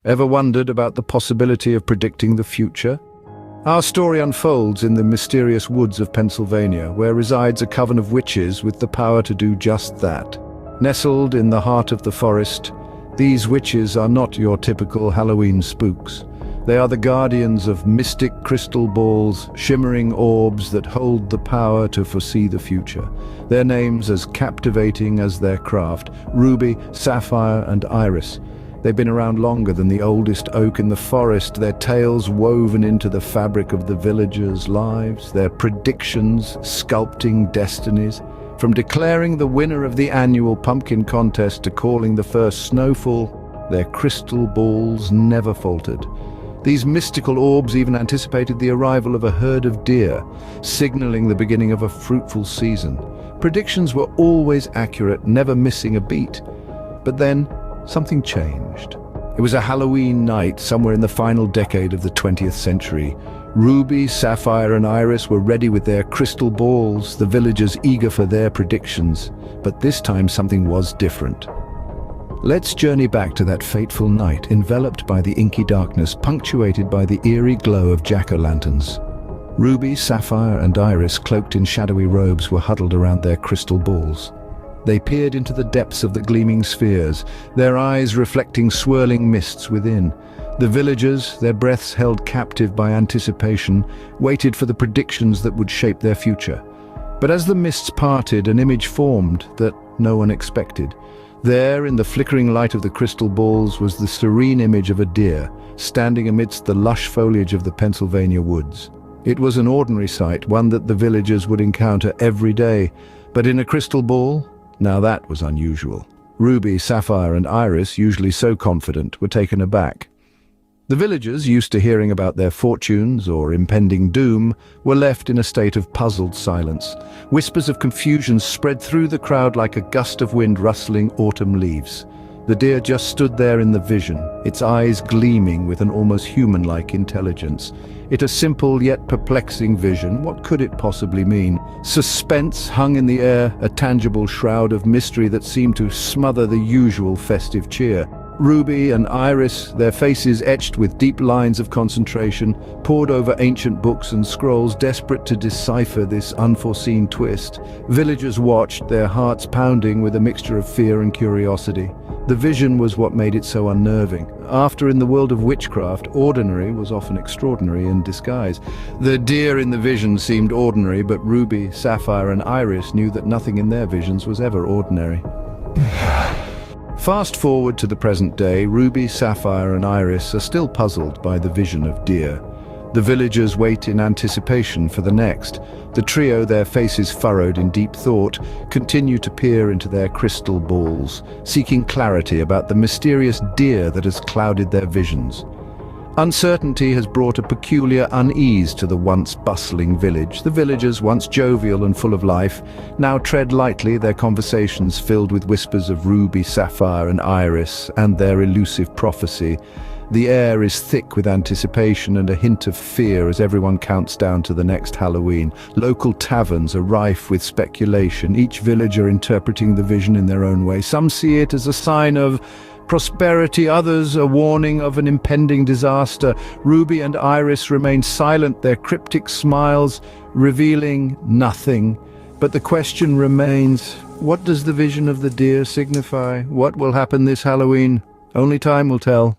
Ever wondered about the possibility of predicting the future? Our story unfolds in the mysterious woods of Pennsylvania, where resides a coven of witches with the power to do just that. Nestled in the heart of the forest, these witches are not your typical Halloween spooks. They are the guardians of mystic crystal balls, shimmering orbs that hold the power to foresee the future. Their names as captivating as their craft: Ruby, Sapphire, and Iris. They've been around longer than the oldest oak in the forest, their tales woven into the fabric of the villagers' lives, their predictions sculpting destinies. From declaring the winner of the annual pumpkin contest to calling the first snowfall, their crystal balls never faltered. These mystical orbs even anticipated the arrival of a herd of deer, signaling the beginning of a fruitful season. Predictions were always accurate, never missing a beat. But then, something changed. It was a Halloween night somewhere in the final decade of the 20th century. Ruby, Sapphire, and Iris were ready with their crystal balls, the villagers eager for their predictions. But this time something was different. Let's journey back to that fateful night, enveloped by the inky darkness, punctuated by the eerie glow of jack-o'-lanterns. Ruby, Sapphire, and Iris, cloaked in shadowy robes, were huddled around their crystal balls. They peered into the depths of the gleaming spheres, their eyes reflecting swirling mists within. The villagers, their breaths held captive by anticipation, waited for the predictions that would shape their future. But as the mists parted, an image formed that no one expected. There, in the flickering light of the crystal balls, was the serene image of a deer, standing amidst the lush foliage of the Pennsylvania woods. It was an ordinary sight, one that the villagers would encounter every day, but in a crystal ball, now that was unusual. Ruby, Sapphire, and Iris, usually so confident, were taken aback. The villagers, used to hearing about their fortunes or impending doom, were left in a state of puzzled silence. Whispers of confusion spread through the crowd like a gust of wind rustling autumn leaves. The deer just stood there in the vision, its eyes gleaming with an almost human-like intelligence. It a simple yet perplexing vision. What could it possibly mean? Suspense hung in the air, a tangible shroud of mystery that seemed to smother the usual festive cheer. Ruby and Iris, their faces etched with deep lines of concentration, pored over ancient books and scrolls, desperate to decipher this unforeseen twist. Villagers watched, their hearts pounding with a mixture of fear and curiosity. The vision was what made it so unnerving. After, in the world of witchcraft, ordinary was often extraordinary in disguise. The deer in the vision seemed ordinary, but Ruby, Sapphire, and Iris knew that nothing in their visions was ever ordinary. Fast forward to the present day, Ruby, Sapphire, and Iris are still puzzled by the vision of deer. The villagers wait in anticipation for the next. The trio, their faces furrowed in deep thought, continue to peer into their crystal balls, seeking clarity about the mysterious deer that has clouded their visions. Uncertainty has brought a peculiar unease to the once bustling village. The villagers, once jovial and full of life, now tread lightly, their conversations filled with whispers of Ruby, Sapphire, and Iris, and their elusive prophecy. The air is thick with anticipation and a hint of fear as everyone counts down to the next Halloween. Local taverns are rife with speculation, each villager interpreting the vision in their own way. Some see it as a sign of prosperity, others a warning of an impending disaster. Ruby and Iris remain silent, their cryptic smiles revealing nothing. But the question remains, what does the vision of the deer signify? What will happen this Halloween? Only time will tell.